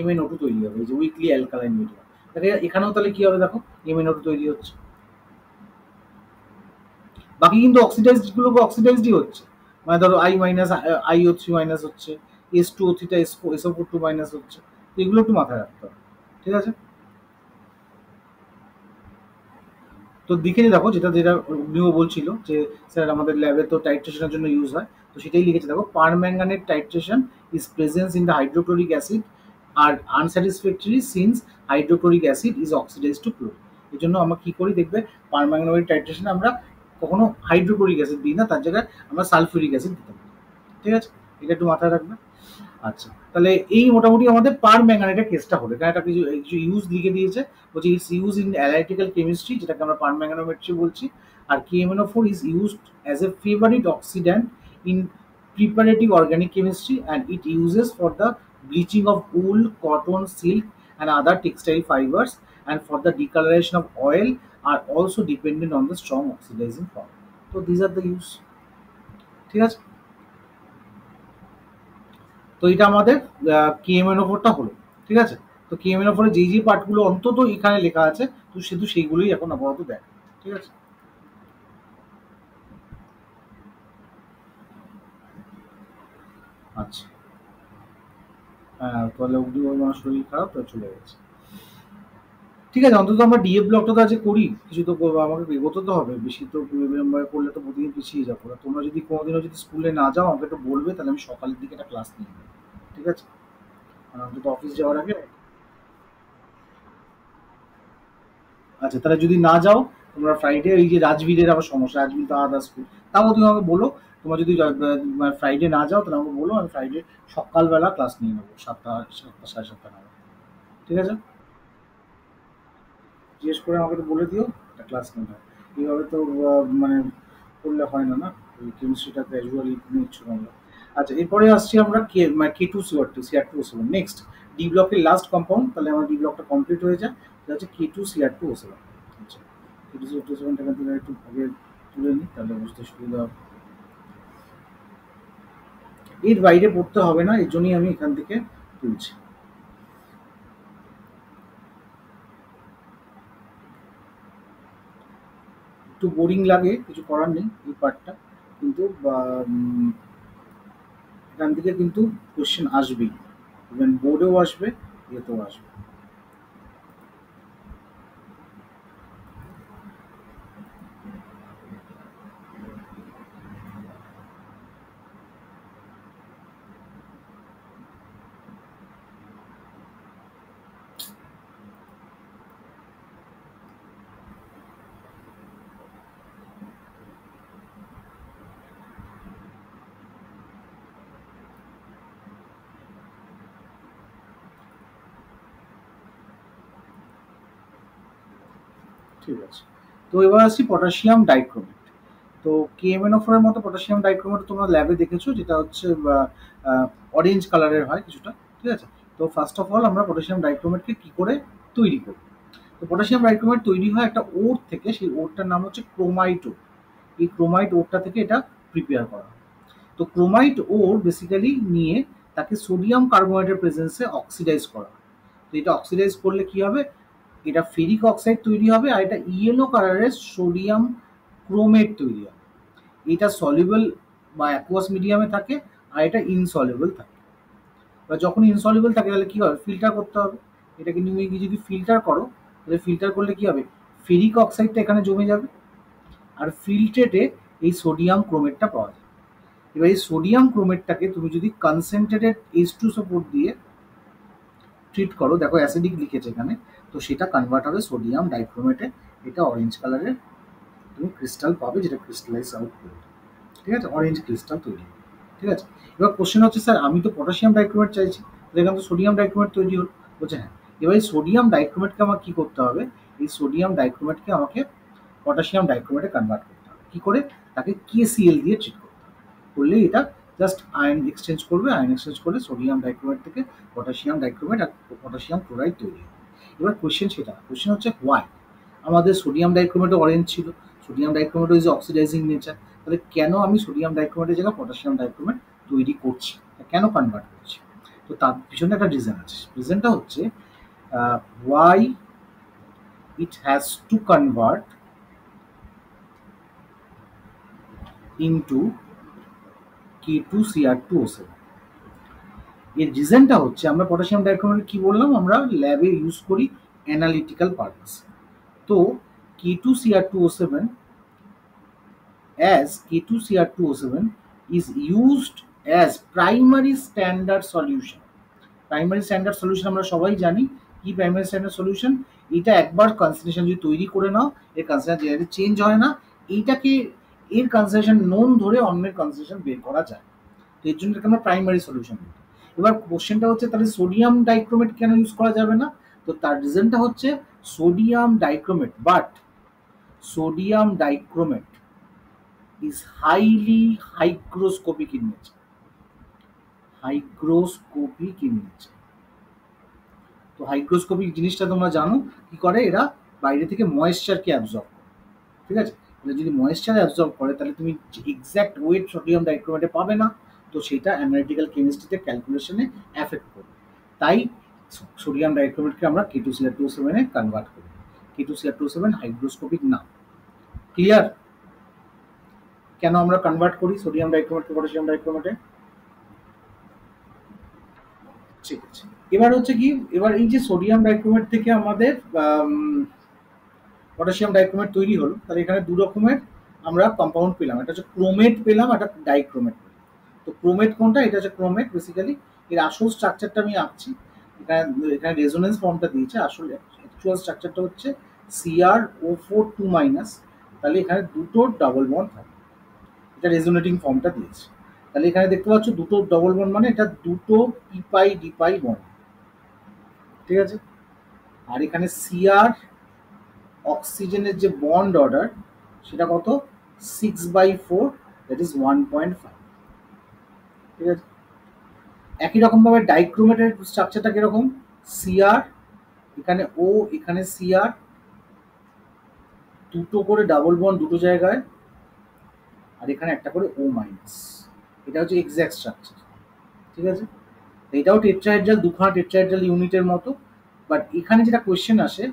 MnO2 তৈরি হবে, এই যে উইকলি অ্যালকালাইন মিডিয়াম। দেখো এখানেও তাহলে কি হবে, দেখো MnO2 তৈরি হচ্ছে। বাকি কিন্তু অক্সিডাইজড গুলো অক্সিডাইজডই হচ্ছে, মানে ধরো I মাইনাস IO3 মাইনাস হচ্ছে, S2O3 টা SO4 2 মাইনাস হচ্ছে। তো এগুলো একটু মাথায় রাখতে হবে, ঠিক আছে? তো দিকে দেখো যেটা যেটা নিও বলছিল যে স্যার আমাদের ল্যাবে তো টাইট্রেশনের জন্য ইউজ হয়, তো সেটাই লিখেছে দেখো permanganate titration is presence in the hydrochloric acid are unsatisfactory since hydrochloric acid is oxidize to chlorine. এই জন্য আমরা কি করি দেখবে পারম্যাঙ্গানেট টাইট্রেশনে আমরা কখনো হাইড্রোক্লোরিক অ্যাসিড দিই না, তার জায়গায় আমরা সালফিউরিক অ্যাসিড দিতে পারি, ঠিক আছে? এটা একটু মাথায় রাখবে। আচ্ছা, তাহলে এই মোটামুটি আমাদের পার ম্যাঙ্গানেটের কেসটা হলো। এখানে একটা কিছু কিছু ইউজ লিখে দিয়েছে, বলছে it's use in analytical chemistry, যেটাকে আমরা পার ম্যাঙ্গানোমেট্রি বলছি। আর KMnO4 is used as a favourite oxidant in preparative organic chemistry and it uses for the bleaching of wool, cotton, silk and other textile fibres and for the decoloration of oil আর also dependent on the strong oxidising power. তো these are the use, ঠিক আছে? তো এটা আমাদের KMnO4টা হলো, ঠিক আছে? তো KMnO4 এর যেই যেই পার্টগুলো অন্তত এখানে লেখা আছে তো শুধু সেইগুলোই এখন আপাতত দেখ, ঠিক আছে? আচ্ছা, হ্যাঁ তাহলে অব্দি আমার শরীর খারাপ তো চলে গেছে, ঠিক আছে? অন্তত আমরা ডিএ ব্লকটা তো আজকে করি, কিছু তো আমাকে এগোতে তো হবে, বেশি তো বিলম্ব করলে তো প্রতিদিন পিছিয়ে যাবো। আর তোমরা যদি কোনোদিনও যদি স্কুলে না যাও আমাকে একটু বলবে, তাহলে আমি সকালের দিকে একটা ক্লাস নিয়ে নেবো, ঠিক আছে? আর অন্তত অফিস যাওয়ার আগে। আচ্ছা, তাহলে যদি না যাও তোমরা ফ্রাইডে, এই যে রাজবীরের আবার সমস্যা, রাজবীর তো আলাদা স্কুল, তাও তুমি আমাকে বলো। তোমরা যদি ফ্রাইডে না যাও তাহলে আমাকে বলো, আমি ফ্রাইডে সকালবেলা ক্লাস নিয়ে নেবো 7টা 7টা 7:30 নাগাদ, ঠিক আছে? জিজ্ঞেস করে আমাকে একটু বলে দিও, একটা ক্লাস নিয়ে নাও। এইভাবে তো মানে করলে হয় না, না? কেমিস্ট্রিটা ক্যাজুয়ালি নিচ্ছ তোমরা। আচ্ছা, এরপরে আসছি আমরা কে মানে K2CO2 CR2O7 নেক্সট। ডি ব্লকের লাস্ট কম্পাউন্ড, তাহলে আমার ডি ব্লকটা কমপ্লিট হয়ে যায়। এটা হচ্ছে K2CR2O7। আচ্ছা, K2CR2O7টা এখান থেকে একটু আগে তুলে নিই তাহলে বুঝতে সুবিধা হবে। এর বাইরে পড়তে হবে না, এর জন্যই আমি এখান থেকে তুলছি। একটু বোরিং লাগে, কিছু করার নেই এই পার্টটা, কিন্তু এখান থেকে কিন্তু কোশ্চেন আসবেই, ইভেন বোর্ডেও আসবে, ইয়েতেও আসবে। ঠিক আছে, তো এবার আসছি পটাশিয়াম ডাইক্রোমেট। তো কেএমএনও4 এর মতো পটাশিয়াম ডাইক্রোমেট তোমরা ল্যাবে দেখেছো, যেটা হচ্ছে অরেঞ্জ কালারের হয় কিছুটা। ঠিক আছে, তো ফার্স্ট অফ অল আমরা পটাশিয়াম ডাইক্রোমেটকে কি করে তৈরি করি। তো পটাশিয়াম ডাইক্রোমেট তৈরি হয় একটা ওর থেকে, সেই ওরটার নাম হচ্ছে ক্রোমাইট ওর। এই ক্রোমাইট ওরটা থেকে এটা প্রিপেয়ার করা হয়। তো ক্রোমাইট ওর বেসিক্যালি নিয়ে তাকে সোডিয়াম কার্বোনেটের প্রেজেন্সে অক্সিডাইজ করা হয়। তো এটা অক্সিডাইজ করলে কি হবে, এটা ফেরিক অক্সাইড তৈরি হবে, আর এটা ইয়েলো কালারের সোডিয়াম ক্রোমেট তৈরি হবে। এটা সলিউবল বা অ্যাকুয়াস মিডিয়ামে থাকে, আর এটা ইনসলিউবল থাকে। বা যখন ইনসলিউবল থাকে তাহলে কি হবে, ফিল্টার করতে হবে। এটাকে তুমি যদি ফিল্টার করো, তাহলে ফিল্টার করলে কি হবে, ফেরিক অক্সাইডটা এখানে জমে যাবে, আর ফিল্ট্রেটে এই সোডিয়াম ক্রোমেটটা পাওয়া যায়। এবার এই সোডিয়াম ক্রোমেটটাকে তুমি যদি কনসেন্ট্রেটেড H2SO4 দিয়ে ট্রিট করো, দেখো অ্যাসিডিক লিখেছে এখানে, তো সেটা কনভার্ট হবে সোডিয়াম ডাইক্রোমেটে। এটা অরেঞ্জ কালারের তুমি ক্রিস্টাল পাবে, যেটা ক্রিস্টালাইজ আউট করবে। ঠিক আছে, অরেঞ্জ ক্রিস্টাল তৈরি হবে। ঠিক আছে, এবার কোশ্চেন হচ্ছে স্যার আমি তো পটাশিয়াম ডাইক্রোমেট চাইছি, এখানে তো সোডিয়াম ডাইক্রোমেট তৈরি হল। বলছে হ্যাঁ, এবার এই সোডিয়াম ডাইক্রোমেটকে আমার কী করতে হবে, এই সোডিয়াম ডাইক্রোমেটকে আমাকে পটাশিয়াম ডাইক্রোমেটে কনভার্ট করতে হবে। কী করে, তাকে KCl দিয়ে ট্রিট করতে হবে। করলে এটা জাস্ট আয়ন এক্সচেঞ্জ করবে, আয়ন এক্সচেঞ্জ করলে সোডিয়াম ডাইক্রোমেট থেকে পটাশিয়াম ডাইক্রোমেট আর পটাশিয়াম ক্লোরাইড তৈরি হবে। এবার কোশ্চেন সেটা, কোশ্চেন হচ্ছে হোয়াই আমাদের সোডিয়াম ডাইক্রোমেটও অরেঞ্জ ছিল, সোডিয়াম ডাইক্রোমেটও ইজ অক্সিডাইজিং নেচার, তাহলে কেন আমি সোডিয়াম ডাইক্রোমেটের জায়গায় পটাশিয়াম ডাইক্রোমেট তৈরি করছি, কেন কনভার্ট করছি। তো তার পিছনে একটা রিজন আছে, রিজনটা হচ্ছে why it has to convert into K2Cr2O7। এর রিজনটা হচ্ছে আমরা পটাশিয়াম ডাইক্রোমেট কি বললাম, আমরা ল্যাবে ইউজ করি অ্যানালিটিক্যাল পারপাস। তো K2Cr2O7 as K2Cr2O7 is used as primary standard solution। Primary standard solution আমরা সবাই জানি কি প্রাইমারি স্ট্যান্ডার্ড সলিউশন। এটা একবার কনসেন্ট্রেশন যদি তৈরি করে নাও, এর কনসেন্ট্রেশন যেভাবে চেঞ্জ হয় না, এইটাকে এর কনসেন্ট্রেশন নোন ধরে অন্যের কনসেন্ট্রেশন বের করা যায়। তো এর জন্য এটাকে আমরা প্রাইমারি সলিউশন বলি। এবার কোশ্চেনটা হচ্ছে তাহলে সোডিয়াম ডাইক্রোমেট কেন ইউজ করা যাবে না। তো তার রিজনটা হচ্ছে sodium dichromate, but sodium dichromate is highly hygroscopic in nature, hygroscopic in nature। তো হাইগ্রোস্কোপিক জিনিসটা তোমরা জানো কি করে, এরা বাইরে থেকে ময়েশ্চারকে অ্যাবজর্ব করে। ঠিক আছে, তাহলে যদি ময়েশ্চার অ্যাবজর্ব করে তাহলে তুমি এক্স্যাক্ট ওয়েট সোডিয়াম ডাইক্রোমেটে পাবে না, তো সেটা অ্যানালিটিক্যাল কেমিস্ট্রিতে ক্যালকুলেশনে অ্যাফেক্ট করবে। তাই সোডিয়াম ডাইক্রোমেটকে আমরা K2Cr2O7 এ কনভার্ট করি। K2Cr2O7 হাইগ্রোস্কোপিক না। ক্লিয়ার কেন আমরা কনভার্ট করি সোডিয়াম ডাইক্রোমেটকে পটাশিয়াম ডাইক্রোমেটে। ঠিক আছে, এবার হচ্ছে কি, এবার এই যে সোডিয়াম ডাইক্রোমেট থেকে আমাদের পটাশিয়াম ডাইক্রোমেট তৈরি হলো, তাহলে এখানে দু রকমের আমরা কম্পাউন্ড পেলাম, একটা হচ্ছে ক্রোমেট পেলাম, একটা ডাইক্রোমেট পেলাম। তো ক্রোমেট কোনটা, এটা হচ্ছে ক্রোমেট। বেসিক্যালি এর আসল স্ট্রাকচারটা আমি আঁকছি, এখানে এখানে রেজোনেন্স ফর্মটা দিয়েছে, আসল অ্যাকচুয়াল স্ট্রাকচারটা হচ্ছে CrO4 2-, তাহলে এখানে দুটো ডাবল বন্ড থাকে, এটা রেজোনেটিং ফর্মটা দিয়েছে। তাহলে এখানে দেখতে পাচ্ছ দুটো ডবল বন্ড, মানে এটা দুটো পিপাই ডিপাই বন্ড। ঠিক আছে, আর এখানে Cr অক্সিজেনের যে বন্ড অর্ডার সেটা কত, 6/4, দ্যাট ইজ 1.5। ঠিক আছে, একই রকমভাবে ডাইক্রোমেটের স্ট্রাকচারটা কিরকম, Cr এখানে O এখানে Cr, দুটো করে ডাবল বন্ড দুটো জায়গায়, আর এখানে একটা করে O-। এটা হচ্ছে এক্স্যাক্ট স্ট্রাকচার। ঠিক আছে, এটাও টেট্রাহেড্রাল, দুখানা টেট্রাহেড্রাল ইউনিটের মতো। বাট এখানে যেটা কোয়েশ্চেন আসে,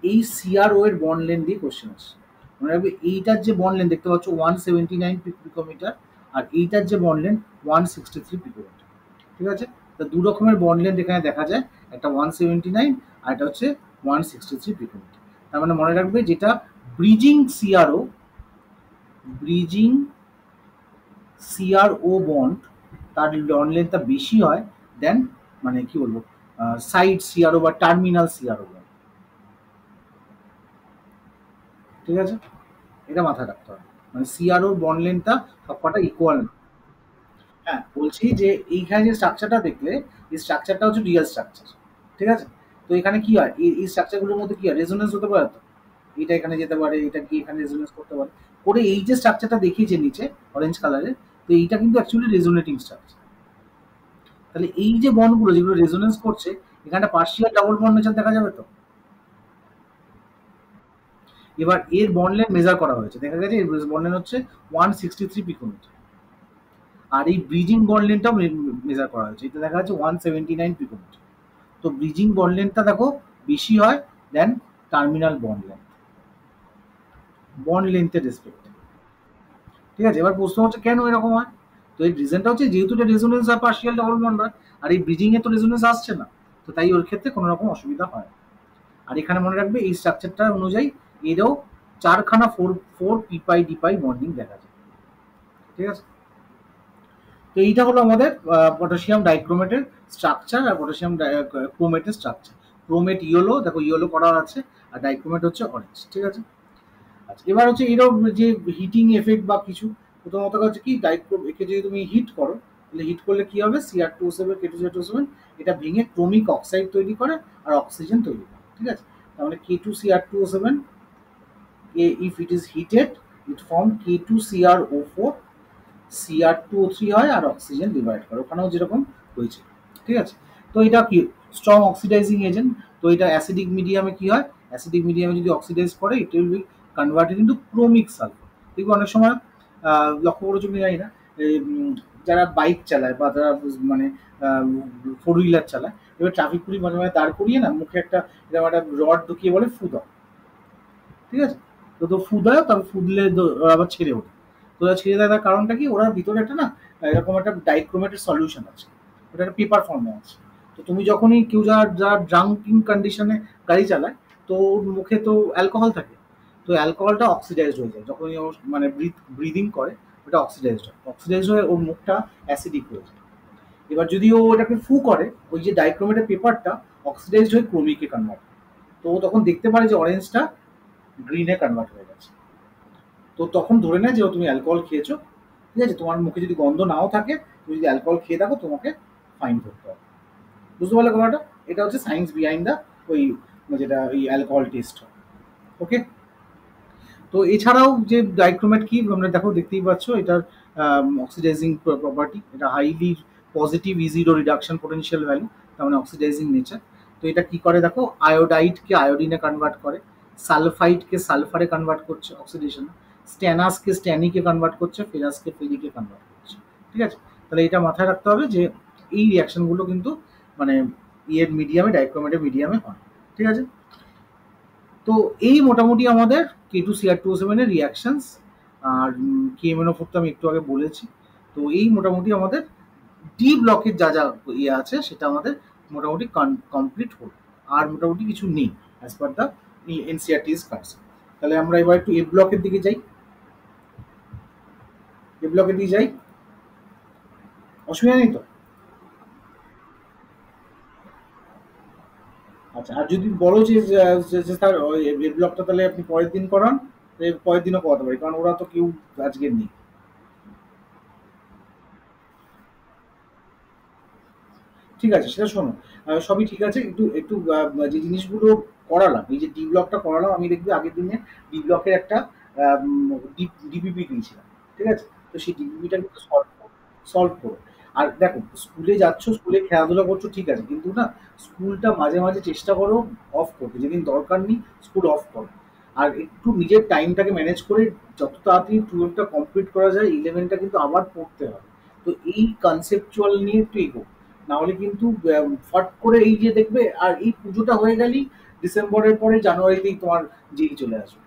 এই সিআরও এর বন্ড লেন্থ দিয়ে কোয়েশ্চেন আসে। মনে রাখবে এইটার যে বন্ড লেন্থ দেখতে পাচ্ছ 179 পিকোমিটার, আর এইটার যে বন্ড লেন্থ 163 পিকোমিটার। ঠিক আছে? তো দু রকমের বন্ড লেন্থ এখানে দেখা যায়, একটা 179 আর এটা হচ্ছে 163 পিকোমিটার। তার মানে মনে রাখবে যেটা bridging CRO, bridging CRO bond, তার বন্ড লেন্থটা বেশি হয় দেন, মানে কি বলবো, সাইড সিআরও বা টার্মিনাল সিআরও বন্ড। ঠিক আছে? এটা মাথায় রাখতে হবে, মানে সিআরওর বন্ড লেন্থটা সবকটা ইকুয়াল। হ্যাঁ, বলছি যে এইখানে যে স্ট্রাকচারটা দেখলে, এই স্ট্রাকচারটা হচ্ছে রিয়েল স্ট্রাকচার। ঠিক আছে? তো এখানে কি হয়, এই স্ট্রাকচারগুলোর মধ্যে কি হয়, রেজোনেন্স হতে পারে তো। এটা এখানে যেতে পারে, এটা কি এখানে রেজোনেন্স করতে পারে। করে এই যে স্ট্রাকচারটা দেখিয়েছে নিচে অরেঞ্জ কালারের, তো এইটা কিন্তু অ্যাকচুয়ালি রেজোনেটিং স্ট্রাকচার। তাহলে এই যে বন্ডগুলো যেগুলো রেজোনেন্স করছে, এখানে পার্শিয়াল ডাবল বন্ড নেচার দেখা যাবে তো। এবার এর বন্ড লেন্থ মেজার করা হয়েছে, দেখা গেছে এর বন্ড লেন্থ হচ্ছে 163 পিকোমিটার। আর এই ব্রিজিং বন্ড লেন্থটাও মেজার করা হয়েছে, এটা দেখা যাচ্ছে 179 পিকোমিটার। তো ব্রিজিং বন্ড লেন্থটা দেখো বেশি হয় দেন টার্মিনাল বন্ড লেন্থ, বন্ড লেন্থের রেসপেক্টে। ঠিক আছে? এবার প্রশ্ন হচ্ছে কেন এরকম হয়। তো এই রিজনটা হচ্ছে যেহেতু এটা রেজোনেন্স আর পার্শিয়াল ডাবল বন্ড হয়, আর এই ব্রিজিং এ তো রেজোনেন্স আসছে না, তো তাই ওর ক্ষেত্রে কোনো রকম অসুবিধা হয় না। আর এখানে মনে রাখবে এই স্ট্রাকচারটা অনুযায়ী এরও চারখানা ফোর ফোর পিপাই ডিপাই বন্ডিং দেখা যায়। ঠিক আছে? তো এইটা হলো আমাদের পটাশিয়াম ডাইক্রোমেটের স্ট্রাকচার আর পটাশিয়াম ক্রোমেটের স্ট্রাকচার। ক্রোমেট ইয়েলো, দেখো ইয়েলো করা আছে, আর ডাইক্রোমেট হচ্ছে অরেঞ্জ। ঠিক আছে? আচ্ছা, এবার হচ্ছে এরও যে হিটিং এফেক্ট বা কিছু, প্রথমত হচ্ছে কি, ডাইক্রোম একে যদি তুমি হিট করো, তাহলে হিট করলে কি হবে, Cr2O7 K2Cr2O7 এটা ভেঙে ক্রোমিক অক্সাইড তৈরি করে আর অক্সিজেন তৈরি করে। ঠিক আছে? তার মানে K2Cr2O7, if it is heated it form K2Cr O4, Cr2O3 হয় আর অক্সিজেন ডিভাইড করে, ওখানেও যেরকম হয়েছে। ঠিক আছে? তো এটা কি স্ট্রং অক্সিডাইজিং এজেন্ট। তো এটা অ্যাসিডিক মিডিয়ামে কি হয়, অ্যাসিডিক মিডিয়ামে যদি অক্সিডাইজ করে it will be converted into chromic sulphur. দেখবে অনেক সময় লক্ষ্য করেছো কি জানি না, এই, যারা বাইক চালায় বা যারা মানে ফোর হুইলার চালায়, এবার ট্রাফিক পুলিশ মাঝে মাঝে দাঁড় করিয়ে না মুখে একটা এরকম একটা রড ঢুকিয়ে বলে ফু দাও। ঠিক আছে? তো তো ফু দেয়, তবে ফুদলে ওরা আবার ছেড়ে ওঠে। তো ওরা ছেড়ে দেয়, তার কারণটা কি, ওরা ভিতরে একটা না এরকম একটা ডাইক্রোমেটের সলিউশন আছে, ওটা একটা পেপার ফর্মে আছে। তো তুমি যখনই কেউ যারা ড্রাঙ্কিং কন্ডিশনে গাড়ি চালায়, তো ওর মুখে তো অ্যালকোহল থাকে, তো অ্যালকোহলটা অক্সিডাইজড হয়ে যায় যখনই ও মানে ব্রিদিং করে, ওটা অক্সিডাইজড হয়, অক্সিডাইজড হয়ে ওর মুখটা অ্যাসিডিক হয়ে যায়। এবার যদি ও ওটাকে ফু করে, ওই যে ডাইক্রোমেটের পেপারটা অক্সিডাইজড হয়ে ক্রোমিকে কনভার্ট হয়, তো ও তখন দেখতে পারে যে অরেঞ্জটা গ্রিনে কনভার্ট হয়ে গেছে। তো তখন ধরে নেয় যে তুমি অ্যালকোহল খেয়েছো। ঠিক আছে? তোমার মুখে যদি গন্ধ নাও থাকে, তুমি যদি অ্যালকোহল খেয়ে থাকো, তোমাকে ফাইন করতে হবে। বুঝতে পারলে কথাটা? এটা হচ্ছে সায়েন্স বিহাইন্ড দ্য ওই যেটা ওই অ্যালকোহল টেস্ট হয়। ওকে? তো এছাড়াও যে ডাইক্রোমেট কি আমরা দেখো দেখতেই পাচ্ছ, এটার অক্সিডাইজিং প্রপার্টি, এটা highly positive E zero reduction potential value, তার মানে অক্সিডাইজিং নেচার। তো এটা কি করে দেখো, আয়োডাইডকে আয়োডিনে কনভার্ট করে, সালফাইডকে সালফারে কনভার্ট করছে অক্সিডেশন, স্ট্যানাসকে স্ট্যানিকে কনভার্ট করছে, ফেরাসকে ফেরিকে কনভার্ট করছে। ঠিক আছে? তাহলে এটা মাথায় রাখতে হবে যে এই রিয়াকশনগুলো কিন্তু মানে ইয়ের মিডিয়ামে, ডাইক্রোমেটের মিডিয়ামে হয়। ঠিক আছে? তো এই মোটামুটি আমাদের K2Cr2O7 এর রিয়াকশনস। আর KMNO4 তো আমি একটু আগে বলেছি। তো এই মোটামুটি আমাদের ডি ব্লকের যা যা ইয়ে আছে সেটা আমাদের মোটামুটি কমপ্লিট হলো। আর মোটামুটি কিছু নেই অ্যাজ পার দ্য এনসিআরটিজ কনসেপ্ট। তাহলে আমরা এবার একটু এ ব্লকের দিকে যাই। এ ব্লকের দিকে যাই, অসুবিধা নেই তো? আচ্ছা, আর যদি বলো যে স্যার এ ব্লকটা তাহলে আপনি পরের দিন করান, তাহলে পরের দিনও করাতে পারি, কারণ ওরা তো কেউ আজকে নেই। ঠিক আছে, সেটা শোনো, সবই ঠিক আছে, একটু একটু যে জিনিসগুলো করালাম, এই যে ডি ব্লকটা করালাম, আমি দেখবি আগের দিনে ডি ব্লকের একটা ডিপিপি দিয়েছিলাম। ঠিক আছে? তো সেই ডিপিপিটা কিন্তু সলভ করো। আর দেখো, স্কুলে যাচ্ছ, স্কুলে খেলাধুলা করছো, ঠিক আছে, কিন্তু না, স্কুলটা মাঝে মাঝে চেষ্টা করো অফ করতে, যেদিন দরকার নেই স্কুল অফ করো। আর একটু নিজের টাইমটাকে ম্যানেজ করে যত তাড়াতাড়ি টুয়েলভটা কমপ্লিট করা যায়, ইলেভেনটা কিন্তু আবার পড়তে হবে। তো এই কনসেপচুয়াল নিয়ে একটু এগো। না হলে কিন্তু ফট করে এই যে দেখবে, আর এই পুজোটা হয়ে গেলেই ডিসেম্বরের পরে জানুয়ারিতেই তোমার যেই চলে আসবে,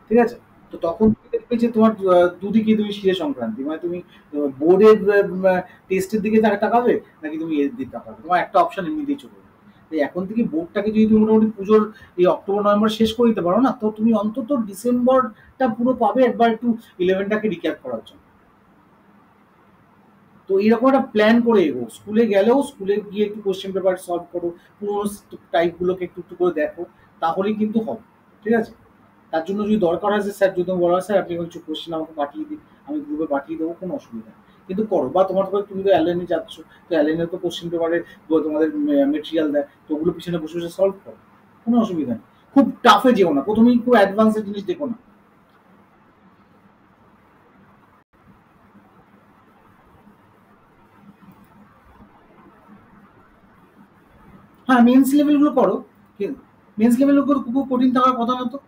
ঠিক আছে? তো তখন তুমি দেখবে যে তোমার দুদিকে তুমি শিরে সংক্রান্তি, মানে তুমি বোর্ডের টেস্টের দিকে তাকাবে, নাকি তুমি এর দিকে তাকাবে, তোমার একটা অপশন এমনিতেই চলে যাবে। তাই এখন থেকে বোর্ডটাকে যদি তুমি মোটামুটি পুজোর এই অক্টোবর নভেম্বর শেষ করে দিতে পারো না, তো তুমি অন্তত ডিসেম্বরটা পুরো পাবে একবার একটু ইলেভেনটাকে রিক্যাপ করার জন্য। তো এরকম একটা প্ল্যান করে এগো, স্কুলে গেলেও স্কুলে গিয়ে একটু কোশ্চেন পেপার সলভ করো, পুরোনো টাইপগুলোকে একটু একটু করে দেখো, তাহলেই কিন্তু হবে, ঠিক আছে? তার জন্য যদি দরকার হয় যে স্যার যদি বলা হয় স্যার আপনি কিছু কোশ্চেন আমাকে পাঠিয়ে দিন, আমি গ্রুপে পাঠিয়ে দেবো, কোনো অসুবিধা নেই। কিন্তু করো, বা তোমার তো তুমি তো অ্যালেনে যাচ্ছ, তো অ্যালেনে তো কোশ্চেন পেপারে তোমাদের মেটেরিয়াল দেয়, তো ওগুলো পিছনে বসে বসে সলভ করো, কোনো অসুবিধা নেই। খুব টাফে যেও না, প্রথমেই খুব অ্যাডভান্সের জিনিস দেখো না। হ্যাঁ, মেন্স লেভেলগুলো করো, মেন্স লেভেলগুলো খুব কঠিন থাকার কথা না তো।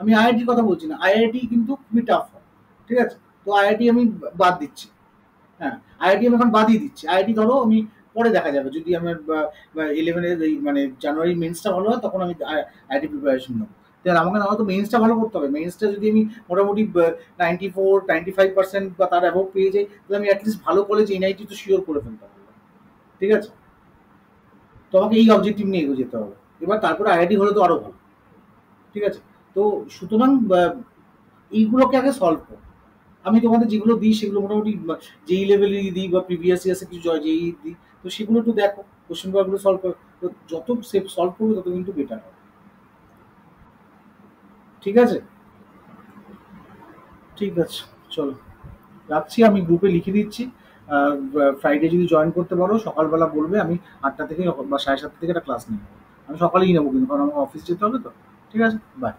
আমি আইআইটির কথা বলছি না, আইআইটি কিন্তু খুবই টাফ হয়, ঠিক আছে? তো আইআইটি আমি বাদ দিচ্ছি। হ্যাঁ, আইআইটি আমি এখন বাদই দিচ্ছি। আইআইটি ধরো আমি পরে দেখা যাবে, যদি আমার ইলেভেনের এই মানে জানুয়ারি মেন্সটা ভালো হয়, তখন আমি আইআইটি প্রিপারেশন নেবো। তাহলে আমাকে না হয়তো মেন্সটা ভালো করতে হবে, মেন্সটা যদি আমি মোটামুটি 94-95% বা তার অ্যাভব পেয়ে যাই, তাহলে আমি অ্যাটলিস্ট ভালো কলেজ এনআইটি তো শিওর করে ফেলতে পারবো, ঠিক আছে? তো আমাকে এই অবজেক্টিভ নিয়ে এগিয়ে যেতে হবে। এবার তারপরে আইআইটি হলে তো আরো ভালো, ঠিক আছে? তো সুতরাং এইগুলোকে আগে সলভ করো। আমি তোমাদের যেগুলো দিই সেগুলো মোটামুটি যেই লেভেলেরই দিই, বা প্রিভিয়াস ইয়ার্সে কিছু যেই দিই, তো সেগুলো একটু দেখো, কোশ্চেন পেপারগুলো সলভ করো। তো যত সেফ সলভ করবে তত কিন্তু বেটার হবে, ঠিক আছে? ঠিক আছে, চলো, রাখছি, আমি গ্রুপে লিখে দিচ্ছি। ফ্রাইডে যদি জয়েন করতে পারো সকালবেলা বলবে, আমি 8টা থেকে বা 7:30 থেকে একটা ক্লাস নিয়ে নেবো। আমি সকালেই নেবো কিন্তু, কারণ আমার অফিস যেতে হবে তো। ঠিক আছে, বাই।